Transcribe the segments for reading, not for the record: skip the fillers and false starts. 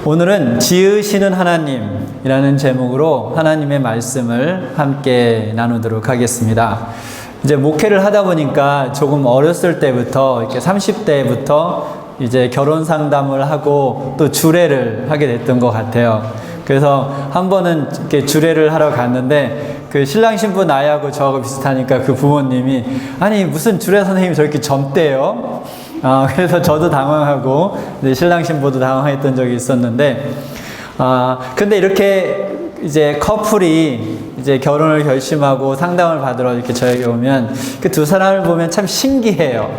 오늘은 지으시는 하나님이라는 제목으로 하나님의 말씀을 함께 나누도록 하겠습니다. 이제 목회를 하다 보니까 조금 어렸을 때부터 이렇게 30대부터 이제 결혼 상담을 하고 또 주례를 하게 됐던 것 같아요. 그래서 한 번은 이렇게 주례를 하러 갔는데 그 신랑 신부 나이하고 저하고 비슷하니까 그 부모님이 아니 무슨 주례 선생님이 저렇게 젊대요? 그래서 저도 당황하고 신랑 신부도 당황했던 적이 있었는데 근데 이렇게 이제 커플이 이제 결혼을 결심하고 상담을 받으러 이렇게 저에게 오면 그 두 사람을 보면 참 신기해요.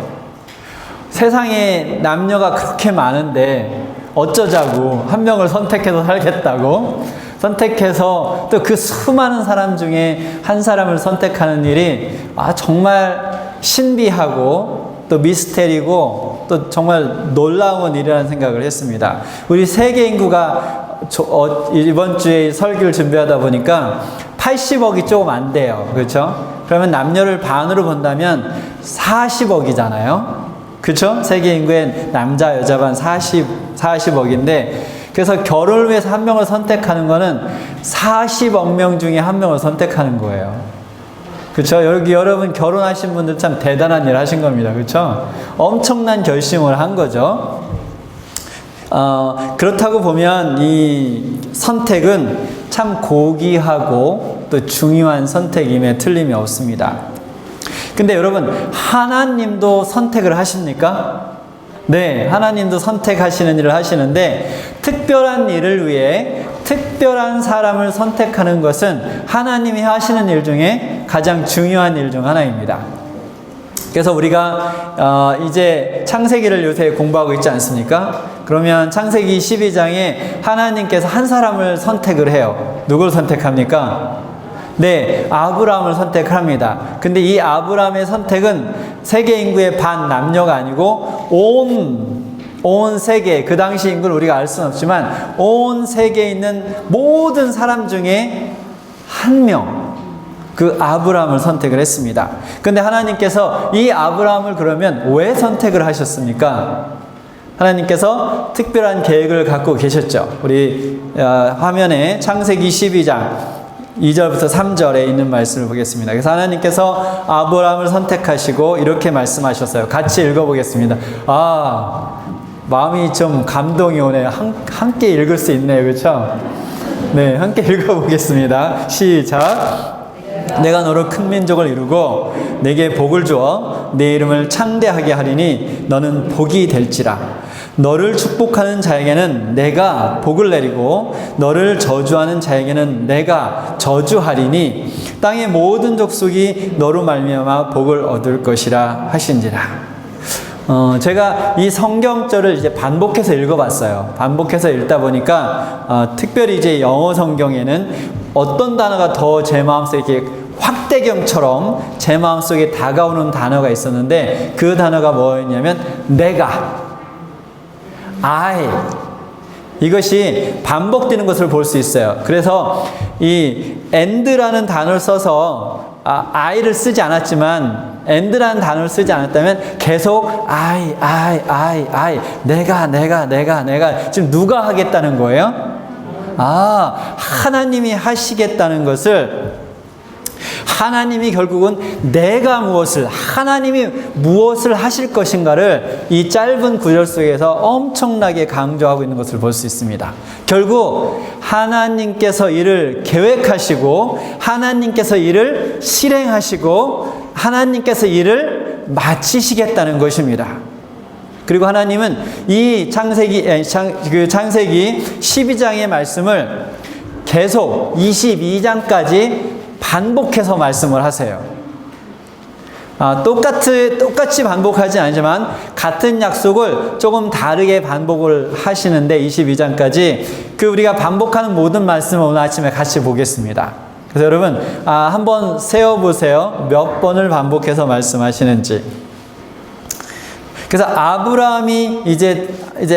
세상에 남녀가 그렇게 많은데 어쩌자고 한 명을 선택해서 살겠다고 선택해서 또 그 수많은 사람 중에 한 사람을 선택하는 일이 정말 신비하고 또 미스테리고 또 정말 놀라운 일이라는 생각을 했습니다. 우리 세계 인구가 이번 주에 설교를 준비하다 보니까 80억이 조금 안 돼요. 그렇죠? 그러면 남녀를 반으로 본다면 40억이잖아요. 그렇죠? 세계 인구의 남자 여자 반 40억인데 그래서 결혼을 위해서 한 명을 선택하는 거는 40억 명 중에 한 명을 선택하는 거예요. 그렇죠? 여러분 결혼하신 분들 참 대단한 일 하신 겁니다. 그렇죠? 엄청난 결심을 한 거죠. 그렇다고 보면 이 선택은 참 고귀하고 또 중요한 선택임에 틀림이 없습니다. 근데 여러분 하나님도 선택을 하십니까? 네, 하나님도 선택하시는 일을 하시는데 특별한 일을 위해 특별한 사람을 선택하는 것은 하나님이 하시는 일 중에 가장 중요한 일 중 하나입니다. 그래서 우리가 이제 창세기를 요새 공부하고 있지 않습니까? 그러면 창세기 12장에 하나님께서 한 사람을 선택을 해요. 누굴 선택합니까? 네, 아브라함을 선택합니다. 근데 이 아브라함의 선택은 세계 인구의 반 남녀가 아니고 온 세계, 그 당시 인구를 우리가 알 수는 없지만 온 세계에 있는 모든 사람 중에 한 명, 그 아브라함을 선택을 했습니다. 근데 하나님께서 이 아브라함을 그러면 왜 선택을 하셨습니까? 하나님께서 특별한 계획을 갖고 계셨죠. 우리 화면에 창세기 12장 2절부터 3절에 있는 말씀을 보겠습니다. 그래서 하나님께서 아브라함을 선택하시고 이렇게 말씀하셨어요. 같이 읽어보겠습니다. 마음이 좀 감동이 오네요. 함께 읽을 수 있네요. 그렇죠? 네, 함께 읽어보겠습니다. 시작. 내가 너로 큰 민족을 이루고 내게 복을 주어 내 이름을 창대하게 하리니 너는 복이 될지라. 너를 축복하는 자에게는 내가 복을 내리고 너를 저주하는 자에게는 내가 저주하리니 땅의 모든 족속이 너로 말미암아 복을 얻을 것이라 하신지라. 제가 이 성경절을 이제 반복해서 읽어봤어요. 반복해서 읽다 보니까 특별히 이제 영어 성경에는 어떤 단어가 더 제 마음속에 이렇게 확대경처럼 제 마음속에 다가오는 단어가 있었는데 그 단어가 뭐였냐면 내가, I, 이것이 반복되는 것을 볼 수 있어요. 그래서 이 and라는 단어를 써서 I를 쓰지 않았지만 and라는 단어를 쓰지 않았다면 계속 I, 내가 지금 누가 하겠다는 거예요? 하나님이 하시겠다는 것을 하나님이 결국은 하나님이 무엇을 하실 것인가를 이 짧은 구절 속에서 엄청나게 강조하고 있는 것을 볼 수 있습니다. 결국 하나님께서 일을 계획하시고 하나님께서 일을 실행하시고 하나님께서 일을 마치시겠다는 것입니다. 그리고 하나님은 이 창세기 12장의 말씀을 계속 22장까지 반복해서 말씀을 하세요. 똑같이 반복하지 않지만 같은 약속을 조금 다르게 반복을 하시는데 22장까지 우리가 반복하는 모든 말씀을 오늘 아침에 같이 보겠습니다. 그래서 여러분 한번 세어보세요. 몇 번을 반복해서 말씀하시는지. 그래서 아브라함이 이제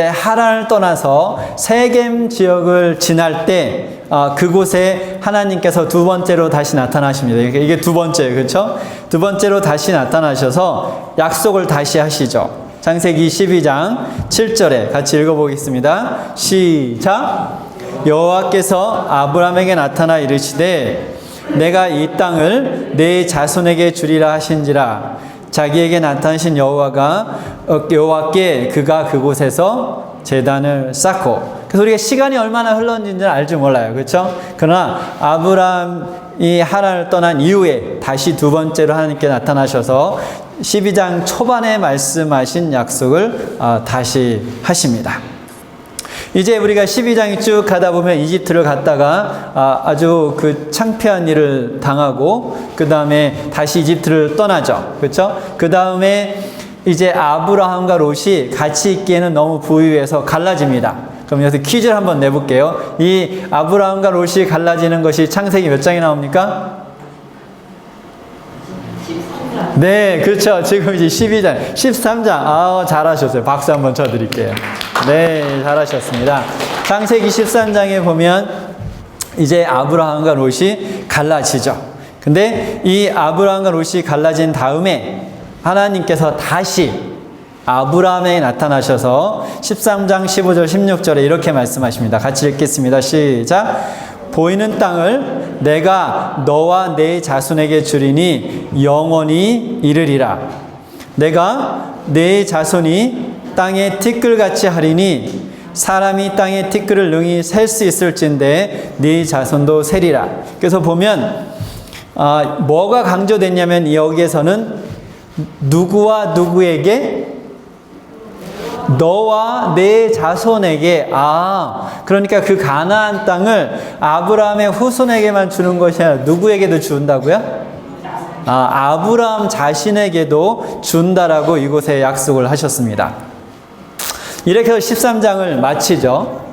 하란을 떠나서 세겜 지역을 지날 때 그곳에 하나님께서 두 번째로 다시 나타나십니다. 이게 두 번째, 그렇죠? 두 번째로 다시 나타나셔서 약속을 다시 하시죠. 창세기 12장 7절에 같이 읽어보겠습니다. 시작. 여호와께서 아브라함에게 나타나 이르시되 내가 이 땅을 내 자손에게 주리라 하신지라. 자기에게 나타나신 여호와께 그가 그곳에서 제단을 쌓고. 그래서 우리가 시간이 얼마나 흘렀는지는 알지 몰라요. 그렇죠? 그러나 아브라함이 하란을 떠난 이후에 다시 두 번째로 하나님께 나타나셔서 12장 초반에 말씀하신 약속을 다시 하십니다. 이제 우리가 12장이 쭉 가다 보면 이집트를 갔다가 아주 그 창피한 일을 당하고 그 다음에 다시 이집트를 떠나죠. 그렇죠? 그 다음에 이제 아브라함과 롯이 같이 있기에는 너무 부유해서 갈라집니다. 그럼 여기서 퀴즈를 한번 내볼게요. 이 아브라함과 롯이 갈라지는 것이 창세기 몇 장이 나옵니까? 13장. 네, 그렇죠. 지금 이제 12장, 13장. 잘하셨어요. 박수 한번 쳐드릴게요. 네, 잘하셨습니다. 창세기 13장에 보면 이제 아브라함과 롯이 갈라지죠. 근데 이 아브라함과 롯이 갈라진 다음에 하나님께서 다시 아브라함에 나타나셔서 13장 15절 16절에 이렇게 말씀하십니다. 같이 읽겠습니다. 시작. 보이는 땅을 내가 너와 내 자손에게 주리니 영원히 이르리라. 내가 내 자손이 땅에 티끌같이 하리니 사람이 땅에 티끌을 능히 셀 수 있을진데 네 자손도 세리라. 그래서 보면 뭐가 강조됐냐면 여기에서는 누구와 누구에게? 너와 내 자손에게. 그러니까 그 가나안 땅을 아브라함의 후손에게만 주는 것이 아니라 누구에게도 준다고요? 아브라함 자신에게도 준다라고 이곳에 약속을 하셨습니다. 이렇게 해서 13장을 마치죠.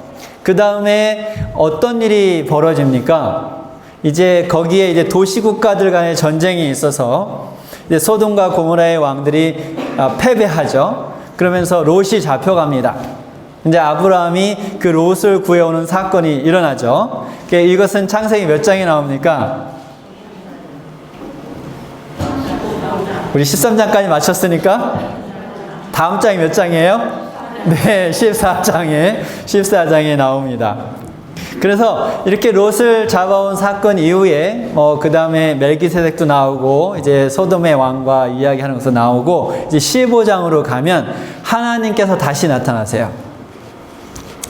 그 다음에 어떤 일이 벌어집니까? 이제 거기에 이제 도시국가들 간의 전쟁이 있어서 이제 소돔과 고모라의 왕들이 패배하죠. 그러면서 롯이 잡혀갑니다. 이제 아브라함이 그 롯을 구해오는 사건이 일어나죠. 이것은 창세기 몇 장이 나옵니까? 우리 13장까지 마쳤으니까 다음 장이 몇 장이에요? 네, 14장에 나옵니다. 그래서 이렇게 롯을 잡아온 사건 이후에 그 다음에 멜기세덱도 나오고 이제 소돔의 왕과 이야기하는 것도 나오고 이제 15장으로 가면 하나님께서 다시 나타나세요.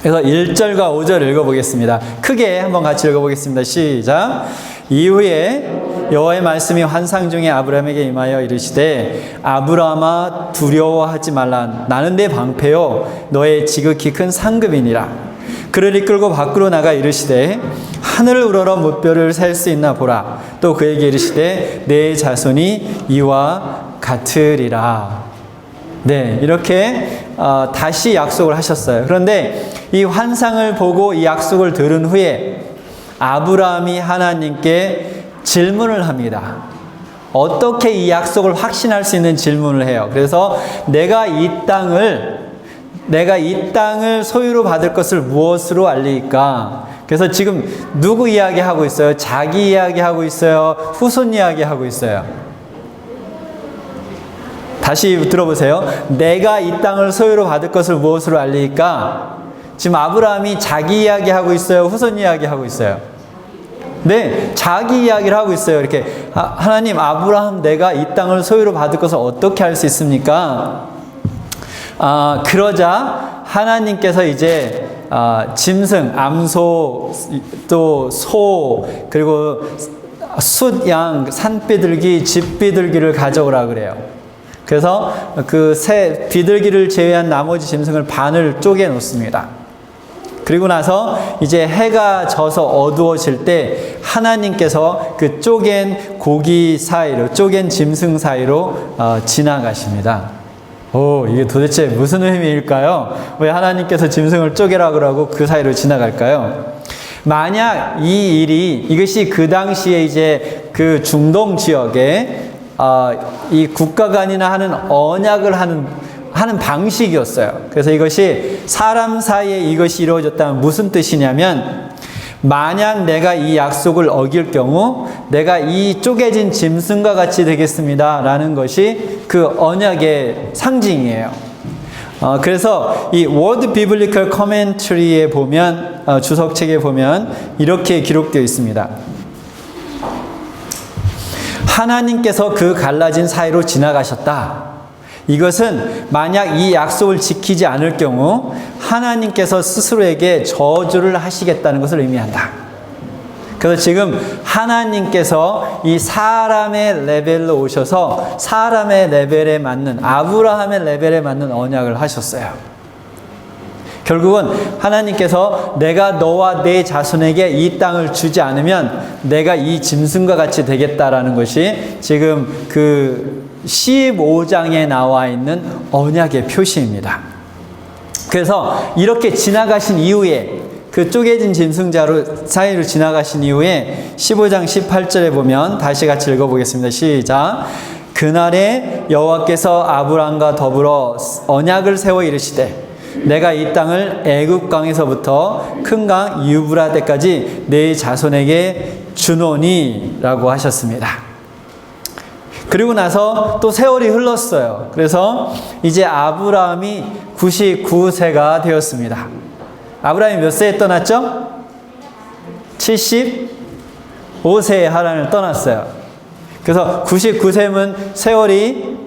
그래서 1절과 5절 읽어보겠습니다. 크게 한번 같이 읽어보겠습니다. 시작. 이후에 여호와의 말씀이 환상 중에 아브라함에게 임하여 이르시되 아브라함아 두려워하지 말라. 나는 내 방패요 너의 지극히 큰 상급이니라. 그를 이끌고 밖으로 나가 이르시되 하늘을 우러러 무뼈를 셀 수 있나 보라. 또 그에게 이르시되 내 자손이 이와 같으리라. 네, 이렇게 다시 약속을 하셨어요. 그런데 이 환상을 보고 이 약속을 들은 후에 아브라함이 하나님께 질문을 합니다. 어떻게 이 약속을 확신할 수 있는 질문을 해요. 그래서 내가 이 땅을 소유로 받을 것을 무엇으로 알리까? 그래서 지금 누구 이야기하고 있어요? 자기 이야기하고 있어요? 후손 이야기하고 있어요? 다시 들어보세요. 내가 이 땅을 소유로 받을 것을 무엇으로 알리까? 지금 아브라함이 자기 이야기하고 있어요? 후손 이야기하고 있어요? 네, 자기 이야기를 하고 있어요. 이렇게 하나님, 아브라함 내가 이 땅을 소유로 받을 것을 어떻게 할 수 있습니까? 그러자 하나님께서 이제 짐승, 암소, 또 소, 그리고 숫, 양, 산비둘기, 집비둘기를 가져오라 그래요. 그래서 그 새 비둘기를 제외한 나머지 짐승을 반을 쪼개 놓습니다. 그리고 나서 이제 해가 져서 어두워질 때 하나님께서 그 쪼갠 고기 사이로, 쪼갠 짐승 사이로 지나가십니다. 이게 도대체 무슨 의미일까요? 왜 하나님께서 짐승을 쪼개라고 하고 그 사이로 지나갈까요? 만약 이것이 그 당시에 이제 그 중동 지역에 이 국가 간이나 하는 언약을 하는 방식이었어요. 그래서 이것이 사람 사이에 이것이 이루어졌다면 무슨 뜻이냐면, 만약 내가 이 약속을 어길 경우 내가 이 쪼개진 짐승과 같이 되겠습니다 라는 것이 그 언약의 상징이에요. 그래서 이 Word Biblical Commentary에 보면, 주석책에 보면 이렇게 기록되어 있습니다. 하나님께서 그 갈라진 사이로 지나가셨다. 이것은 만약 이 약속을 지키지 않을 경우 하나님께서 스스로에게 저주를 하시겠다는 것을 의미한다. 그래서 지금 하나님께서 이 사람의 레벨로 오셔서 사람의 레벨에 맞는, 아브라함의 레벨에 맞는 언약을 하셨어요. 결국은 하나님께서 내가 너와 내 자손에게 이 땅을 주지 않으면 내가 이 짐승과 같이 되겠다라는 것이 지금 그 15장에 나와 있는 언약의 표시입니다. 그래서 이렇게 지나가신 이후에, 그 쪼개진 짐승자로 사이로 지나가신 이후에 15장 18절에 보면 다시 같이 읽어보겠습니다. 시작. 그날에 여호와께서 아브람과 더불어 언약을 세워 이르시되 내가 이 땅을 애굽 강에서부터 큰 강 유브라데까지 내 자손에게 주노니 라고 하셨습니다. 그리고 나서 또 세월이 흘렀어요. 그래서 이제 아브라함이 99세가 되었습니다. 아브라함이 몇 세에 떠났죠? 75세에 하란을 떠났어요. 그래서 99세면 세월이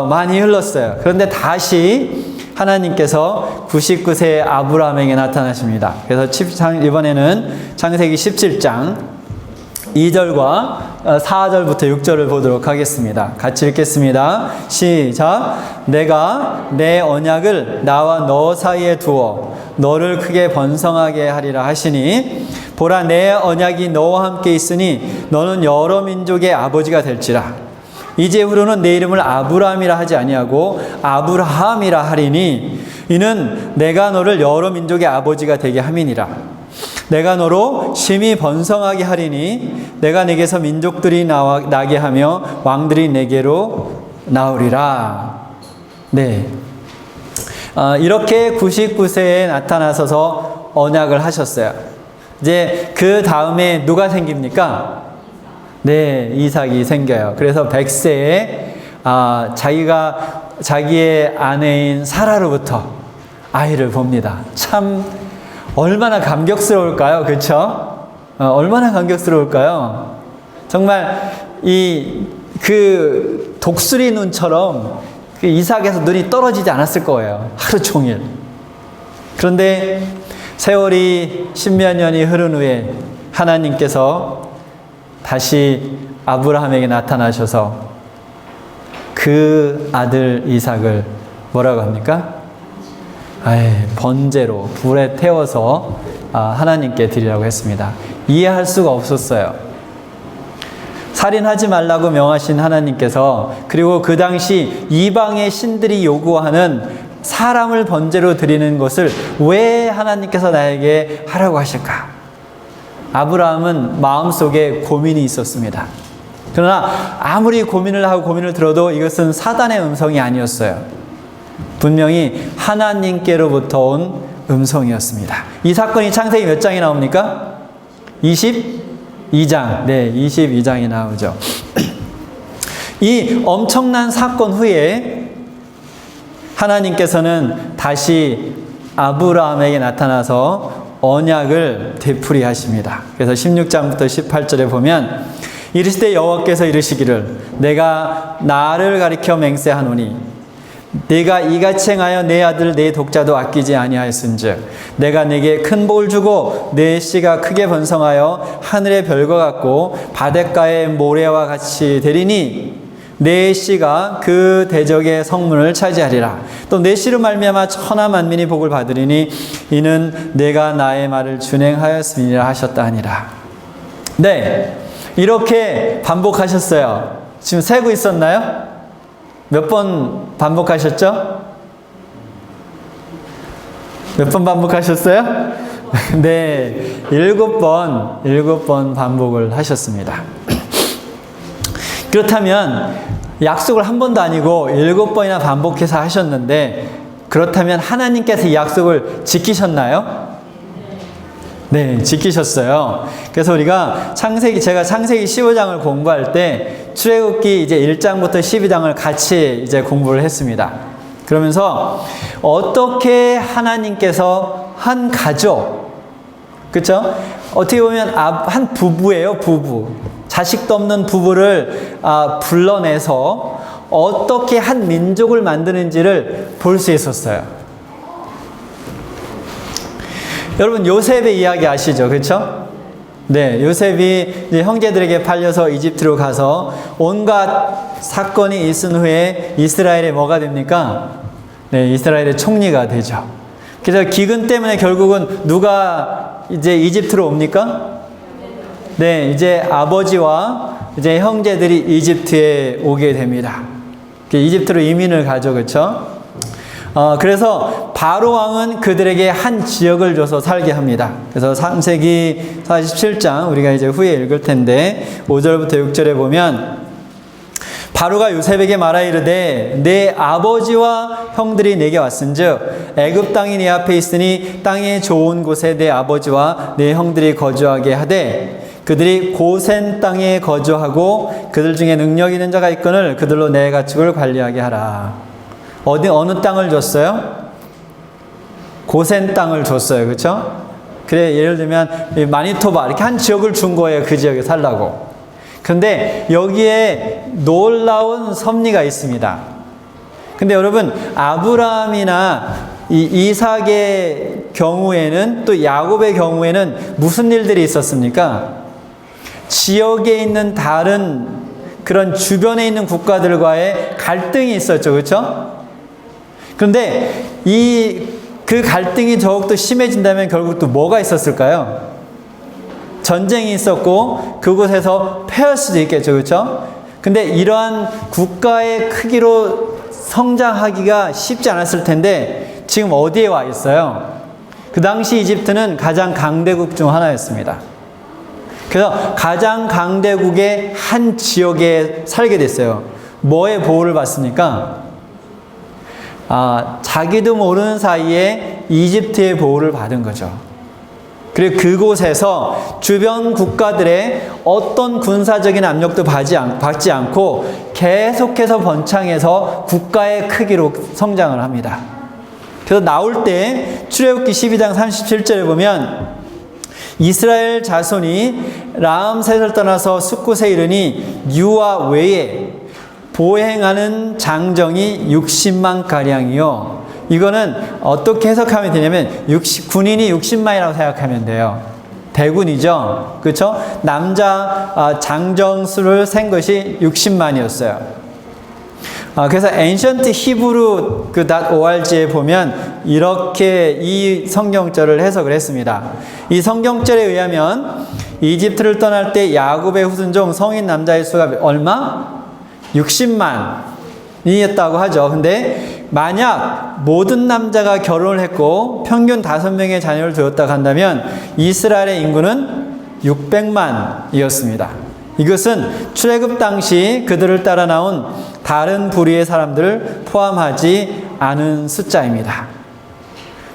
많이 흘렀어요. 그런데 다시 하나님께서 99세의 아브라함에게 나타나십니다. 그래서 이번에는 창세기 17장 2절과 4절부터 6절을 보도록 하겠습니다. 같이 읽겠습니다. 시작. 내가 내 언약을 나와 너 사이에 두어 너를 크게 번성하게 하리라 하시니 보라 내 언약이 너와 함께 있으니 너는 여러 민족의 아버지가 될지라. 이제후로는 내 이름을 아브라함이라 하지 아니하고 아브라함이라 하리니 이는 내가 너를 여러 민족의 아버지가 되게 함이니라. 내가 너로 심히 번성하게 하리니 내가 내게서 민족들이 나게 하며 왕들이 내게로 나오리라. 네, 이렇게 99세에 나타나셔서 언약을 하셨어요. 이제 그 다음에 누가 생깁니까? 네, 이삭이 생겨요. 그래서 100세에 자기의 아내인 사라로부터 아이를 봅니다. 참 얼마나 감격스러울까요? 그렇죠? 얼마나 감격스러울까요? 정말 그 독수리 눈처럼 그 이삭에서 눈이 떨어지지 않았을 거예요. 하루 종일. 그런데 세월이 10몇 년이 흐른 후에 하나님께서 다시 아브라함에게 나타나셔서 그 아들 이삭을 뭐라고 합니까? 번제로 불에 태워서 하나님께 드리라고 했습니다. 이해할 수가 없었어요. 살인하지 말라고 명하신 하나님께서, 그리고 그 당시 이방의 신들이 요구하는 사람을 번제로 드리는 것을 왜 하나님께서 나에게 하라고 하실까? 아브라함은 마음속에 고민이 있었습니다. 그러나 아무리 고민을 하고 고민을 들어도 이것은 사단의 음성이 아니었어요. 분명히 하나님께로부터 온 음성이었습니다. 이 사건이 창세기 몇 장이 나옵니까? 22장. 네, 22장이 나오죠. 이 엄청난 사건 후에 하나님께서는 다시 아브라함에게 나타나서 언약을 되풀이하십니다. 그래서 16장부터 18절에 보면 이르시되 여호와께서 이르시기를 내가 나를 가리켜 맹세하노니 네가 이같이 행하여 내 아들 내 독자도 아끼지 아니하였은즉 내가 네게 큰 복을 주고 내 씨가 크게 번성하여 하늘의 별과 같고 바닷가의 모래와 같이 되리니 내 씨가 그 대적의 성문을 차지하리라. 또 내 씨로 말미암아 천하 만민이 복을 받으리니 이는 내가 나의 말을 준행하였음이라 하셨다 하니라. 네, 이렇게 반복하셨어요. 지금 세고 있었나요? 몇 번 반복하셨죠? 몇 번 반복하셨어요? 네, 7번 반복을 하셨습니다. 그렇다면 약속을 한 번도 아니고 7번이나 반복해서 하셨는데, 그렇다면 하나님께서 이 약속을 지키셨나요? 네, 지키셨어요. 그래서 우리가 제가 창세기 15장을 공부할 때 출애굽기 이제 1장부터 12장을 같이 이제 공부를 했습니다. 그러면서 어떻게 하나님께서 한 가족, 그렇죠? 어떻게 보면 한 부부예요, 부부. 자식도 없는 부부를 불러내서 어떻게 한 민족을 만드는지를 볼 수 있었어요. 여러분 요셉의 이야기 아시죠? 그렇죠? 네, 요셉이 이제 형제들에게 팔려서 이집트로 가서 온갖 사건이 있은 후에 이스라엘에 뭐가 됩니까? 네, 이스라엘의 총리가 되죠. 그래서 기근 때문에 결국은 누가 이제 이집트로 옵니까? 네, 이제 아버지와 이제 형제들이 이집트에 오게 됩니다. 이집트로 이민을 가죠, 그렇죠? 그래서 바로 왕은 그들에게 한 지역을 줘서 살게 합니다. 그래서 창세기 47장 우리가 이제 후에 읽을 텐데 5절부터 6절에 보면 바로가 요셉에게 말하 이르되 내 아버지와 형들이 내게 왔은즉 애굽 땅이 내 앞에 있으니 땅의 좋은 곳에 내 아버지와 내 형들이 거주하게 하되 그들이 고센 땅에 거주하고 그들 중에 능력 있는 자가 있거늘 그들로 내 가축을 관리하게 하라. 어느 땅을 줬어요? 고센 땅을 줬어요. 그렇죠? 그래, 예를 들면 마니토바 이렇게 한 지역을 준 거예요. 그 지역에 살라고. 근데 여기에 놀라운 섭리가 있습니다. 근데 여러분 아브라함이나 이삭의 경우에는 또 야곱의 경우에는 무슨 일들이 있었습니까? 지역에 있는 다른 그런 주변에 있는 국가들과의 갈등이 있었죠. 그렇죠? 그런데 그 갈등이 더욱더 심해진다면 결국 또 뭐가 있었을까요? 전쟁이 있었고 그곳에서 패할 수도 있겠죠. 그렇죠? 근데 이러한 국가의 크기로 성장하기가 쉽지 않았을 텐데 지금 어디에 와 있어요? 그 당시 이집트는 가장 강대국 중 하나였습니다. 그래서 가장 강대국의 한 지역에 살게 됐어요. 뭐의 보호를 받습니까? 자기도 모르는 사이에 이집트의 보호를 받은 거죠. 그리고 그곳에서 주변 국가들의 어떤 군사적인 압력도 받지 않고 계속해서 번창해서 국가의 크기로 성장을 합니다. 그래서 나올 때 출애굽기 12장 37절에 보면 이스라엘 자손이 라암셋을 떠나서 숫곳에 이르니 유아 외에 보행하는 장정이 60만 가량이요. 이거는 어떻게 해석하면 되냐면 군인이 60만이라고 생각하면 돼요. 대군이죠. 그렇죠? 남자 장정 수를 센 것이 60만이었어요. 그래서 Ancient Hebrew .org에 보면 이렇게 이 성경절을 해석을 했습니다. 이 성경절에 의하면 이집트를 떠날 때 야곱의 후손종 성인 남자의 수가 얼마? 60만이었다고 하죠. 근데 만약 모든 남자가 결혼을 했고 평균 5명의 자녀를 두었다고 한다면 이스라엘의 인구는 600만이었습니다. 이것은 출애굽 당시 그들을 따라 나온 다른 부류의 사람들을 포함하지 않은 숫자입니다.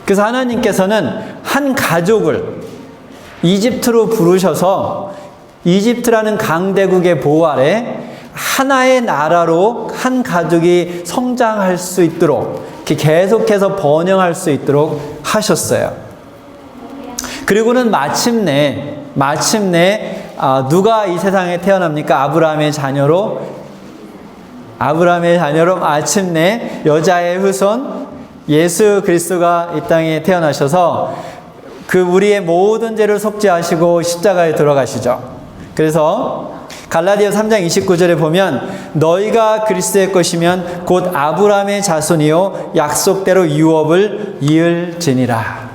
그래서 하나님께서는 한 가족을 이집트로 부르셔서 이집트라는 강대국의 보호 아래 하나의 나라로 한 가족이 성장할 수 있도록 계속해서 번영할 수 있도록 하셨어요. 그리고는 마침내 누가 이 세상에 태어납니까? 아브라함의 자녀로 마침내 여자의 후손 예수 그리스도가 이 땅에 태어나셔서 우리의 모든 죄를 속죄하시고 십자가에 들어가시죠. 그래서 갈라디아 3장 29절에 보면 너희가 그리스도의 것이면 곧 아브라함의 자손이요 약속대로 유업을 이을지니라.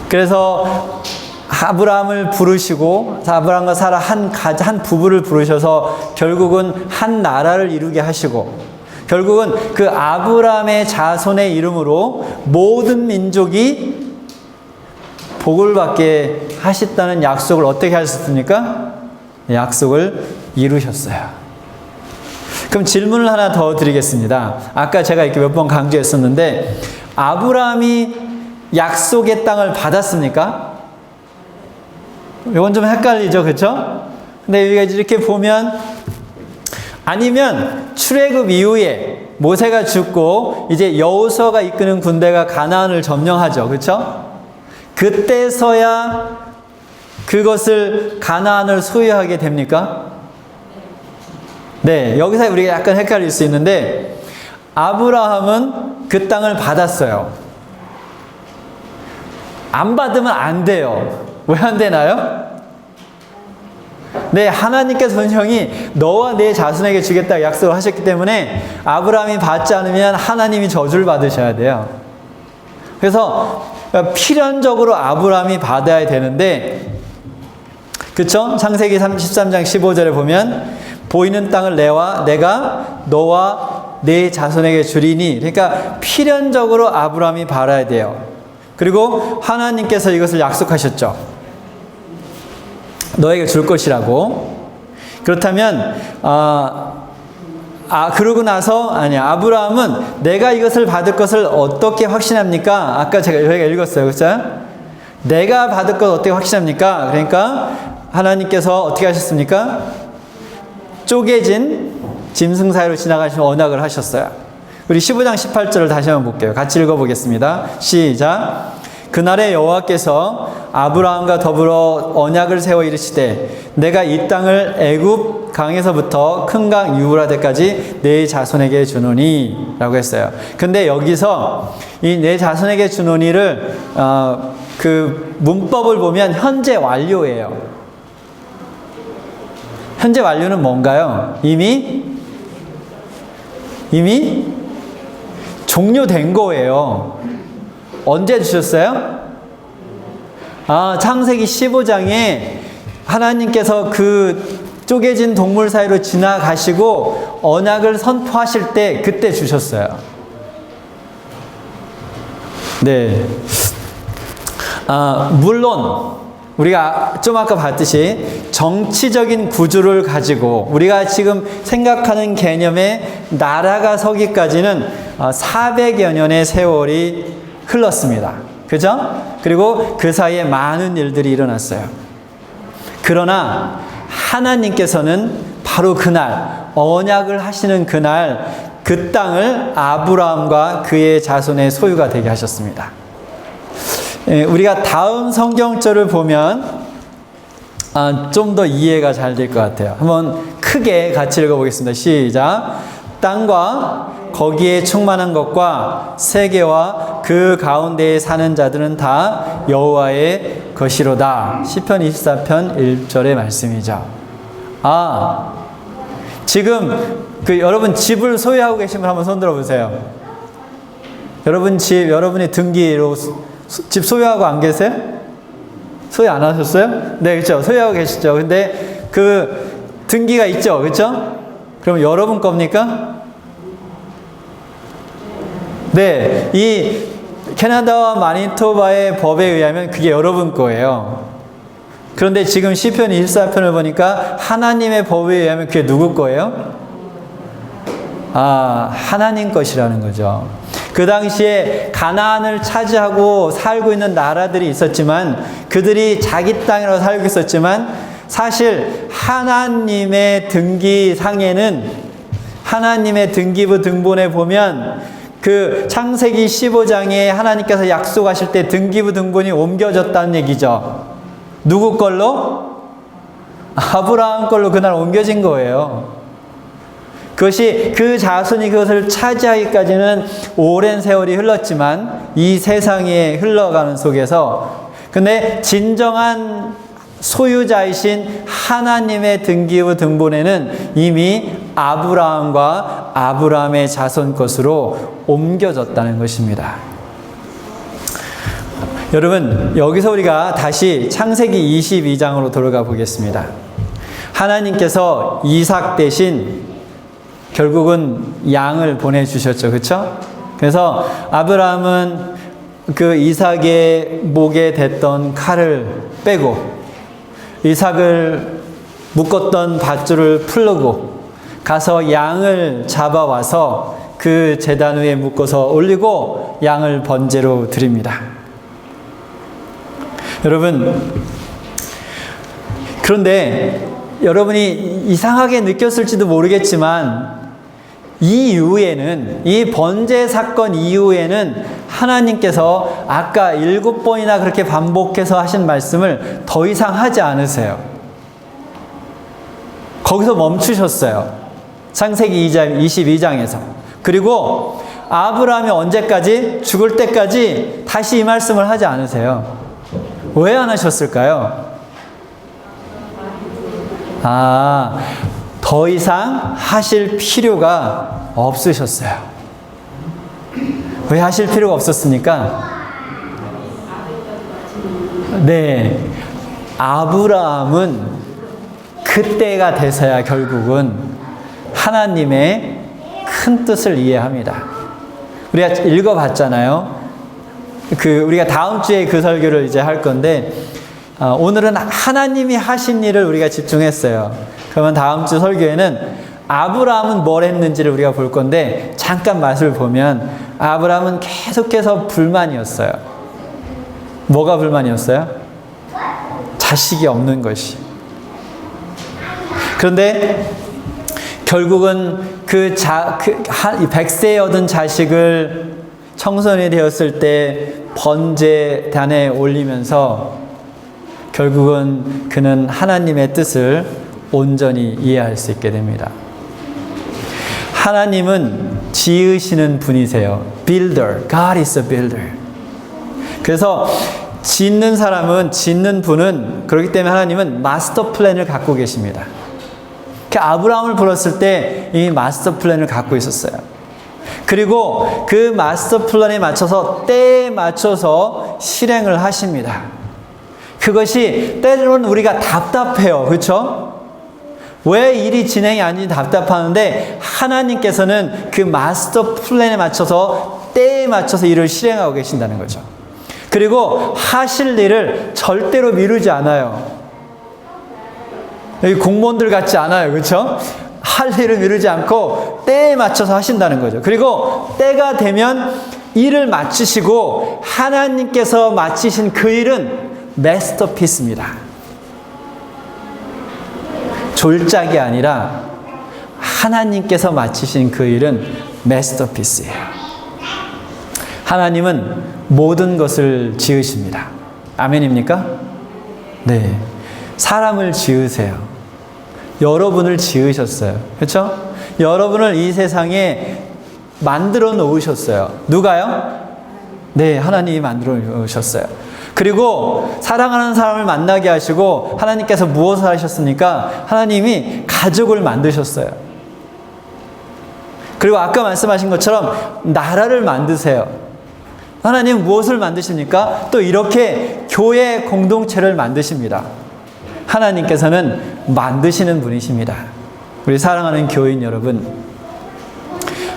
그래서 아브라함을 부르시고 아브라함과 사라 한 부부를 부르셔서 결국은 한 나라를 이루게 하시고 결국은 그 아브라함의 자손의 이름으로 모든 민족이 복을 받게 하셨다는 약속을 어떻게 하셨습니까? 약속을 이루셨어요. 그럼 질문을 하나 더 드리겠습니다. 아까 제가 이렇게 몇 번 강조했었는데 아브라함이 약속의 땅을 받았습니까? 이건 좀 헷갈리죠, 그렇죠? 근데 여기가 이렇게 보면 아니면 출애굽 이후에 모세가 죽고 이제 여호수아가 이끄는 군대가 가나안을 점령하죠. 그렇죠? 그때서야 그것을 가나안을 소유하게 됩니까? 네, 여기서 우리가 약간 헷갈릴 수 있는데 아브라함은 그 땅을 받았어요. 안 받으면 안 돼요. 왜 안 되나요? 네, 하나님께서 분명히 너와 내 자손에게 주겠다고 약속을 하셨기 때문에 아브라함이 받지 않으면 하나님이 저주를 받으셔야 돼요. 그래서 필연적으로 아브라함이 받아야 되는데, 그쵸? 창세기 13장 15절에 보면 보이는 땅을 내가 너와 내 자손에게 주리니, 그러니까 필연적으로 아브라함이 받아야 돼요. 그리고 하나님께서 이것을 약속하셨죠. 너에게 줄 것이라고. 그렇다면 그러고 나서 아브라함은 내가 이것을 받을 것을 어떻게 확신합니까? 아까 저희가 읽었어요. 그렇죠? 내가 받을 것 어떻게 확신합니까? 그러니까 하나님께서 어떻게 하셨습니까? 쪼개진 짐승 사이로 지나가시는 언약을 하셨어요. 우리 15장 18절을 다시 한번 볼게요. 같이 읽어보겠습니다. 시작. 그날에 여호와께서 아브라함과 더불어 언약을 세워 이르시되 내가 이 땅을 애굽 강에서부터 큰 강 유브라데까지 내 자손에게 주노니 라고 했어요. 근데 여기서 이 내 자손에게 주노니를 그 문법을 보면 현재 완료예요. 현재 완료는 뭔가요? 이미 종료된 거예요. 언제 주셨어요? 창세기 15장에 하나님께서 그 쪼개진 동물 사이로 지나가시고 언약을 선포하실 때 그때 주셨어요. 네. 물론 우리가 좀 아까 봤듯이 정치적인 구조를 가지고 우리가 지금 생각하는 개념의 나라가 서기까지는 400여 년의 세월이 흘렀습니다. 그죠? 그리고 그 사이에 많은 일들이 일어났어요. 그러나 하나님께서는 바로 그날, 언약을 하시는 그날 그 땅을 아브라함과 그의 자손의 소유가 되게 하셨습니다. 우리가 다음 성경절을 보면 좀 더 이해가 잘 될 것 같아요. 한번 크게 같이 읽어보겠습니다. 시작. 땅과 거기에 충만한 것과 세계와 그 가운데에 사는 자들은 다 여호와의 것이로다. 시편 24편 1절의 말씀이죠. 지금 여러분 집을 소유하고 계신 분 한번 손 들어보세요. 여러분의 등기로 집 소유하고 안 계세요? 소유 안 하셨어요? 네, 그렇죠. 소유하고 계시죠. 근데 그 등기가 있죠. 그렇죠? 그럼 여러분 겁니까? 네, 이 캐나다와 마니토바의 법에 의하면 그게 여러분 거예요. 그런데 지금 시편 24편을 보니까 하나님의 법에 의하면 그게 누구 거예요? 하나님 것이라는 거죠. 그 당시에 가나안을 차지하고 살고 있는 나라들이 있었지만 그들이 자기 땅이라고 살고 있었지만 사실 하나님의 등기상에는 하나님의 등기부 등본에 보면 그 창세기 15장에 하나님께서 약속하실 때 등기부 등본이 옮겨졌다는 얘기죠. 누구 걸로? 아브라함 걸로 그날 옮겨진 거예요. 그것이 그 자손이 그것을 차지하기까지는 오랜 세월이 흘렀지만 이 세상에 흘러가는 속에서 근데 진정한 소유자이신 하나님의 등기부 등본에는 이미 아브라함과 아브라함의 자손 것으로 옮겨졌다는 것입니다. 여러분, 여기서 우리가 다시 창세기 22장으로 돌아가 보겠습니다. 하나님께서 이삭 대신 결국은 양을 보내주셨죠. 그렇죠? 그래서 아브라함은 그 이삭의 목에 댔던 칼을 빼고 이삭을 묶었던 밧줄을 풀고 가서 양을 잡아와서 그 제단 위에 묶어서 올리고 양을 번제로 드립니다. 여러분, 그런데 여러분이 이상하게 느꼈을지도 모르겠지만 이후에는, 이 번제 사건 이후에는 하나님께서 아까 7번이나 그렇게 반복해서 하신 말씀을 더 이상 하지 않으세요. 거기서 멈추셨어요. 창세기 22장에서. 그리고 아브라함이 언제까지? 죽을 때까지 다시 이 말씀을 하지 않으세요. 왜 안 하셨을까요? 더 이상 하실 필요가 없으셨어요. 왜 하실 필요가 없었습니까? 네. 아브라함은 그때가 돼서야 결국은 하나님의 큰 뜻을 이해합니다. 우리가 읽어봤잖아요. 우리가 다음 주에 그 설교를 이제 할 건데, 오늘은 하나님이 하신 일을 우리가 집중했어요. 그러면 다음 주 설교에는 아브라함은 뭘 했는지를 우리가 볼 건데, 잠깐 맛을 보면 아브라함은 계속해서 불만이었어요. 뭐가 불만이었어요? 자식이 없는 것이. 그런데 결국은 그 100세에 얻은 자식을 청소년이 되었을 때 번제단에 올리면서 결국은 그는 하나님의 뜻을 온전히 이해할 수 있게 됩니다. 하나님은 지으시는 분이세요. Builder. God is a builder. 그래서 짓는 사람은, 짓는 분은, 그렇기 때문에 하나님은 마스터 플랜을 갖고 계십니다. 아브라함을 불렀을 때 이 마스터 플랜을 갖고 있었어요. 그리고 그 마스터 플랜에 맞춰서, 때에 맞춰서 실행을 하십니다. 그것이 때로는 우리가 답답해요. 그렇죠? 왜 일이 진행이 안 되는지 답답하는데, 하나님께서는 그 마스터 플랜에 맞춰서, 때에 맞춰서 일을 실행하고 계신다는 거죠. 그리고 하실 일을 절대로 미루지 않아요. 여기 공무원들 같지 않아요. 그렇죠? 할 일을 미루지 않고 때에 맞춰서 하신다는 거죠. 그리고 때가 되면 일을 마치시고, 하나님께서 마치신 그 일은 마스터피스입니다. 졸작이 아니라 하나님께서 마치신 그 일은 마스터피스예요. 하나님은 모든 것을 지으십니다. 아멘입니까? 네. 사람을 지으세요. 여러분을 지으셨어요. 그렇죠? 여러분을 이 세상에 만들어 놓으셨어요. 누가요? 네, 하나님이 만들어 놓으셨어요. 그리고 사랑하는 사람을 만나게 하시고, 하나님께서 무엇을 하셨습니까? 하나님이 가족을 만드셨어요. 그리고 아까 말씀하신 것처럼 나라를 만드세요. 하나님 무엇을 만드십니까? 또 이렇게 교회 공동체를 만드십니다. 하나님께서는 만드시는 분이십니다. 우리 사랑하는 교인 여러분,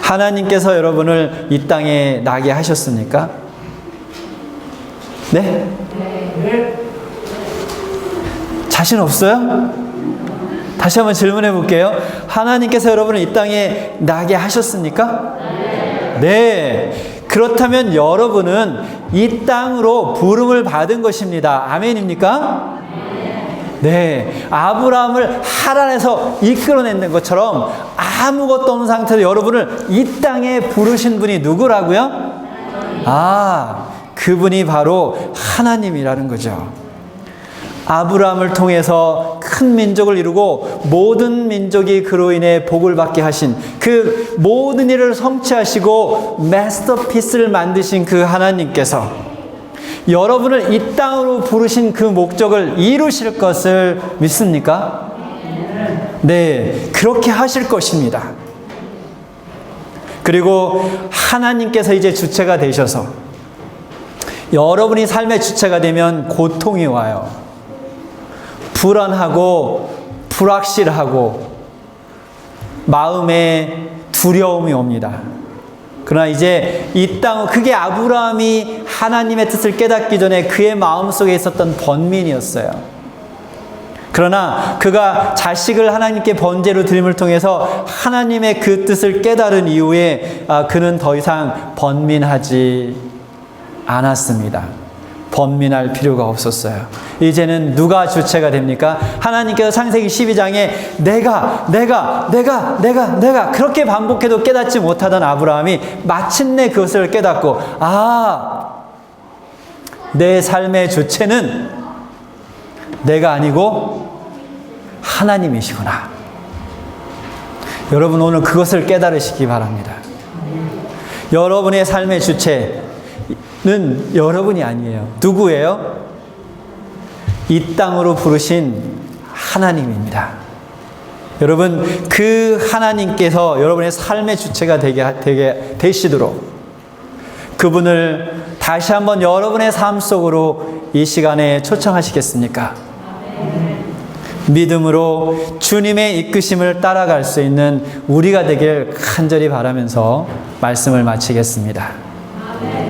하나님께서 여러분을 이 땅에 나게 하셨습니까? 네? 자신 없어요? 다시 한번 질문해 볼게요. 하나님께서 여러분을 이 땅에 나게 하셨습니까? 네. 그렇다면 여러분은 이 땅으로 부름을 받은 것입니다. 아멘입니까? 네. 아브라함을 하란에서 이끌어내는 것처럼 아무것도 없는 상태에서 여러분을 이 땅에 부르신 분이 누구라고요? 그분이 바로 하나님이라는 거죠. 아브라함을 통해서 큰 민족을 이루고 모든 민족이 그로 인해 복을 받게 하신, 그 모든 일을 성취하시고 마스터피스를 만드신 그 하나님께서 여러분을 이 땅으로 부르신 그 목적을 이루실 것을 믿습니까? 네, 그렇게 하실 것입니다. 그리고 하나님께서 이제 주체가 되셔서, 여러분이 삶의 주체가 되면 고통이 와요. 불안하고 불확실하고 마음에 두려움이 옵니다. 그러나 이제 이 땅, 그게 아브라함이 하나님의 뜻을 깨닫기 전에 그의 마음속에 있었던 번민이었어요. 그러나 그가 자식을 하나님께 번제로 드림을 통해서 하나님의 그 뜻을 깨달은 이후에 그는 더 이상 번민하지 않았습니다. 번민할 필요가 없었어요. 이제는 누가 주체가 됩니까? 하나님께서 창세기 12장에 내가 그렇게 반복해도 깨닫지 못하던 아브라함이 마침내 그것을 깨닫고, 내 삶의 주체는 내가 아니고 하나님이시구나. 여러분, 오늘 그것을 깨달으시기 바랍니다. 여러분의 삶의 주체는 여러분이 아니에요. 누구예요? 이 땅으로 부르신 하나님입니다. 여러분, 그 하나님께서 여러분의 삶의 주체가 되시도록 그분을 다시 한번 여러분의 삶 속으로 이 시간에 초청하시겠습니까? 믿음으로 주님의 이끄심을 따라갈 수 있는 우리가 되길 간절히 바라면서 말씀을 마치겠습니다.